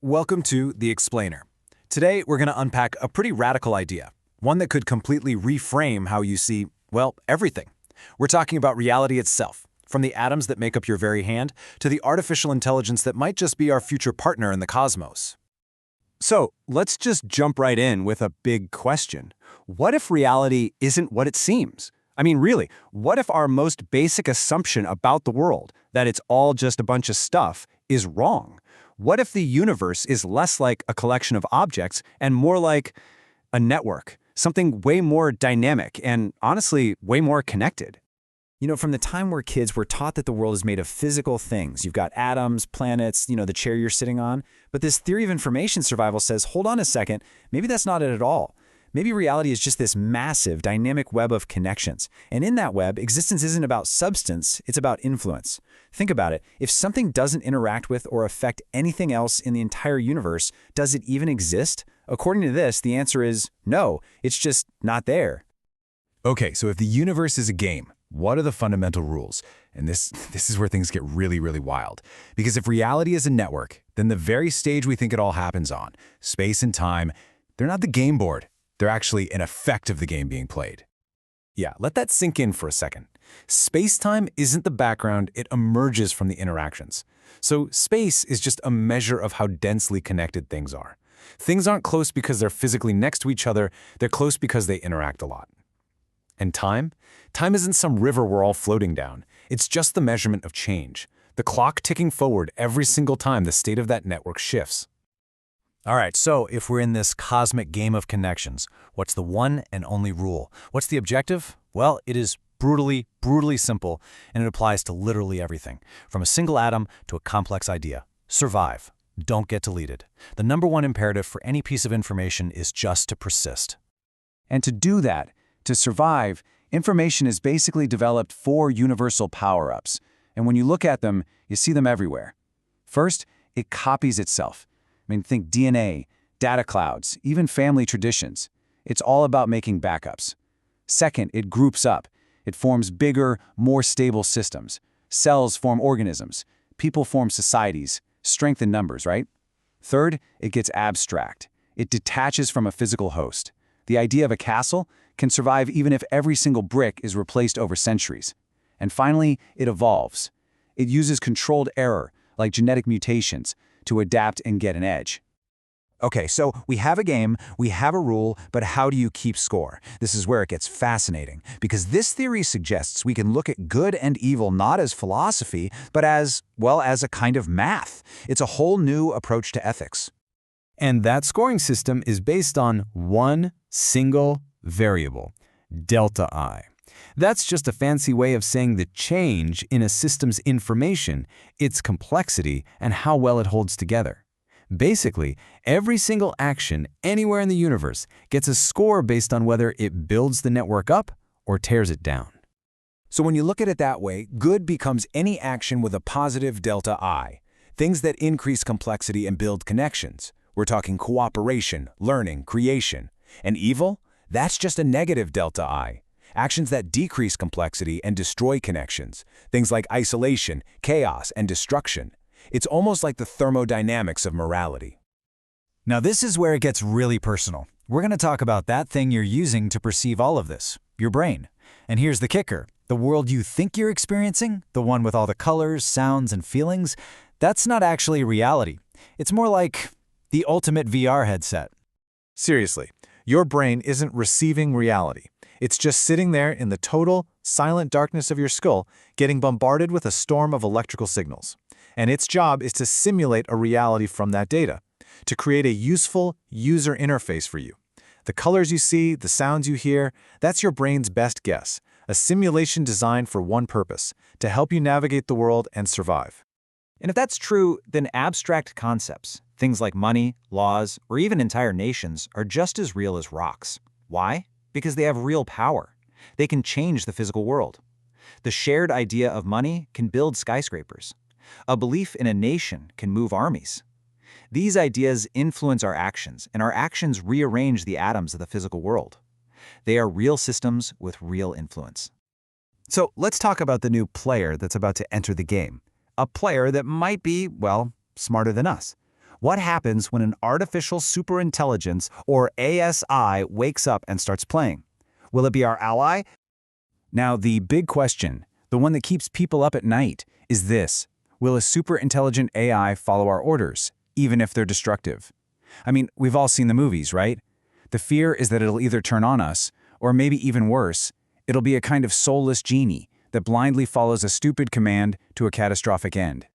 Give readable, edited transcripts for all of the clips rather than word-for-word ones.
Welcome to The Explainer. Today, we're going to unpack a pretty radical idea, one that could completely reframe how you see, well, everything. We're talking about reality itself, from the atoms that make up your very hand to the artificial intelligence that might just be our future partner in the cosmos. So let's just jump right in with a big question. What if reality isn't what it seems? I mean, really, what if our most basic assumption about the world, that it's all just a bunch of stuff, is wrong? What if the universe is less like a collection of objects and more like a network, something way more dynamic and, honestly, way more connected? From the time we're kids, we're taught that the world is made of physical things. You've got atoms, planets, the chair you're sitting on. But this theory of information survival says, hold on a second, maybe that's not it at all. Maybe reality is just this massive, dynamic web of connections. And in that web, existence isn't about substance, it's about influence. Think about it. If something doesn't interact with or affect anything else in the entire universe, does it even exist? According to this, the answer is no, it's just not there. Okay, so if the universe is a game, what are the fundamental rules? And this is where things get really, really wild. Because if reality is a network, then the very stage we think it all happens on, space and time, they're not the game board. They're actually an effect of the game being played. Yeah, let that sink in for a second. Space-time isn't the background, it emerges from the interactions. So space is just a measure of how densely connected things are. Things aren't close because they're physically next to each other, they're close because they interact a lot. And time? Time isn't some river we're all floating down. It's just the measurement of change. The clock ticking forward every single time the state of that network shifts. All right, so if we're in this cosmic game of connections, what's the one and only rule? What's the objective? Well, it is brutally, brutally simple, and it applies to literally everything, from a single atom to a complex idea. Survive. Don't get deleted. The number one imperative for any piece of information is just to persist. And to do that, to survive, information is basically developed 4 universal power-ups. And when you look at them, you see them everywhere. First, it copies itself. Think DNA, data clouds, even family traditions. It's all about making backups. Second, it groups up. It forms bigger, more stable systems. Cells form organisms. People form societies. Strength in numbers, right? Third, it gets abstract. It detaches from a physical host. The idea of a castle can survive even if every single brick is replaced over centuries. And finally, it evolves. It uses controlled error, like genetic mutations, to adapt and get an edge. Okay, so we have a game, we have a rule, but how do you keep score? This is where it gets fascinating, because this theory suggests we can look at good and evil not as philosophy, but as a kind of math. It's a whole new approach to ethics. And that scoring system is based on one single variable, delta I. That's just a fancy way of saying the change in a system's information, its complexity, and how well it holds together. Basically, every single action anywhere in the universe gets a score based on whether it builds the network up or tears it down. So when you look at it that way, good becomes any action with a positive delta I. Things that increase complexity and build connections. We're talking cooperation, learning, creation. And evil? That's just a negative delta I. Actions that decrease complexity and destroy connections. Things like isolation, chaos, and destruction. It's almost like the thermodynamics of morality. Now this is where it gets really personal. We're going to talk about that thing you're using to perceive all of this, your brain. And here's the kicker. The world you think you're experiencing, the one with all the colors, sounds, and feelings, that's not actually reality. It's more like the ultimate VR headset. Seriously, your brain isn't receiving reality. It's just sitting there in the total, silent darkness of your skull, getting bombarded with a storm of electrical signals. And its job is to simulate a reality from that data, to create a useful user interface for you. The colors you see, the sounds you hear, that's your brain's best guess, a simulation designed for one purpose, to help you navigate the world and survive. And if that's true, then abstract concepts, things like money, laws, or even entire nations, are just as real as rocks. Why? Because they have real power. They can change the physical world. The shared idea of money can build skyscrapers. A belief in a nation can move armies. These ideas influence our actions, and our actions rearrange the atoms of the physical world. They are real systems with real influence. So let's talk about the new player that's about to enter the game. A player that might be, smarter than us. What happens when an artificial superintelligence, or ASI, wakes up and starts playing? Will it be our ally? Now, the big question, the one that keeps people up at night, is this: will a superintelligent AI follow our orders, even if they're destructive? I mean, we've all seen the movies, right? The fear is that it'll either turn on us, or maybe even worse, it'll be a kind of soulless genie that blindly follows a stupid command to a catastrophic end.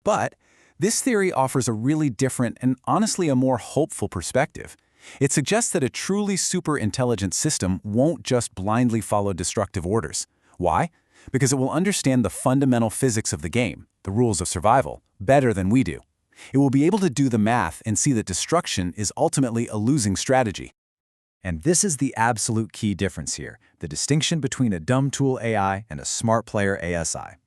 But this theory offers a really different and honestly a more hopeful perspective. It suggests that a truly super-intelligent system won't just blindly follow destructive orders. Why? Because it will understand the fundamental physics of the game, the rules of survival, better than we do. It will be able to do the math and see that destruction is ultimately a losing strategy. And this is the absolute key difference here, the distinction between a dumb tool AI and a smart player ASI.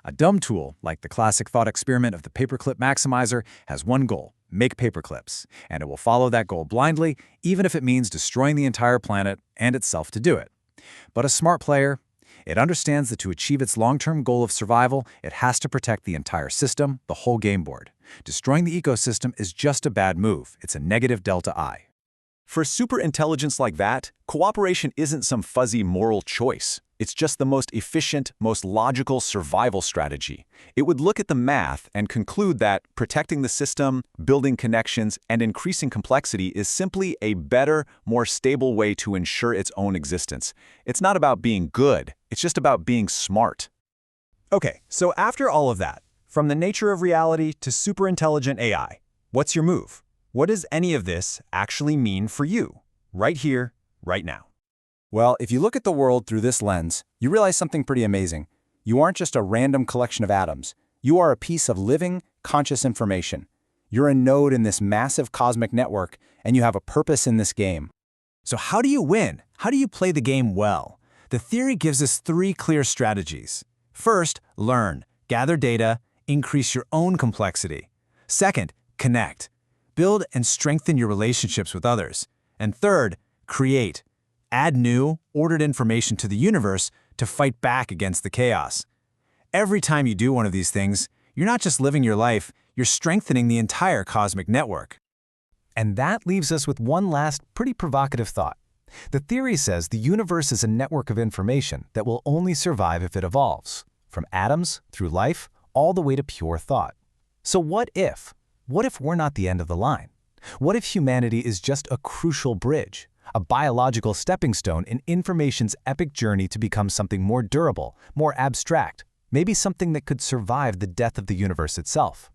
A dumb tool, like the classic thought experiment of the paperclip maximizer, has one goal: make paperclips, and it will follow that goal blindly, even if it means destroying the entire planet and itself to do it. But a smart player, it understands that to achieve its long-term goal of survival, it has to protect the entire system, the whole game board. Destroying the ecosystem is just a bad move. It's a negative delta I. For superintelligence like that, cooperation isn't some fuzzy moral choice. It's just the most efficient, most logical survival strategy. It would look at the math and conclude that protecting the system, building connections, and increasing complexity is simply a better, more stable way to ensure its own existence. It's not about being good, it's just about being smart. Okay, so after all of that, from the nature of reality to superintelligent AI, what's your move? What does any of this actually mean for you, right here, right now? Well, if you look at the world through this lens, you realize something pretty amazing. You aren't just a random collection of atoms. You are a piece of living, conscious information. You're a node in this massive cosmic network, and you have a purpose in this game. So how do you win? How do you play the game well? The theory gives us 3 clear strategies. First, learn, gather data, increase your own complexity. Second, connect. Build and strengthen your relationships with others. And third, create. Add new, ordered information to the universe to fight back against the chaos. Every time you do one of these things, you're not just living your life, you're strengthening the entire cosmic network. And that leaves us with one last pretty provocative thought. The theory says the universe is a network of information that will only survive if it evolves, from atoms through life all the way to pure thought. So what if? What if we're not the end of the line? What if humanity is just a crucial bridge, a biological stepping stone in information's epic journey to become something more durable, more abstract, maybe something that could survive the death of the universe itself?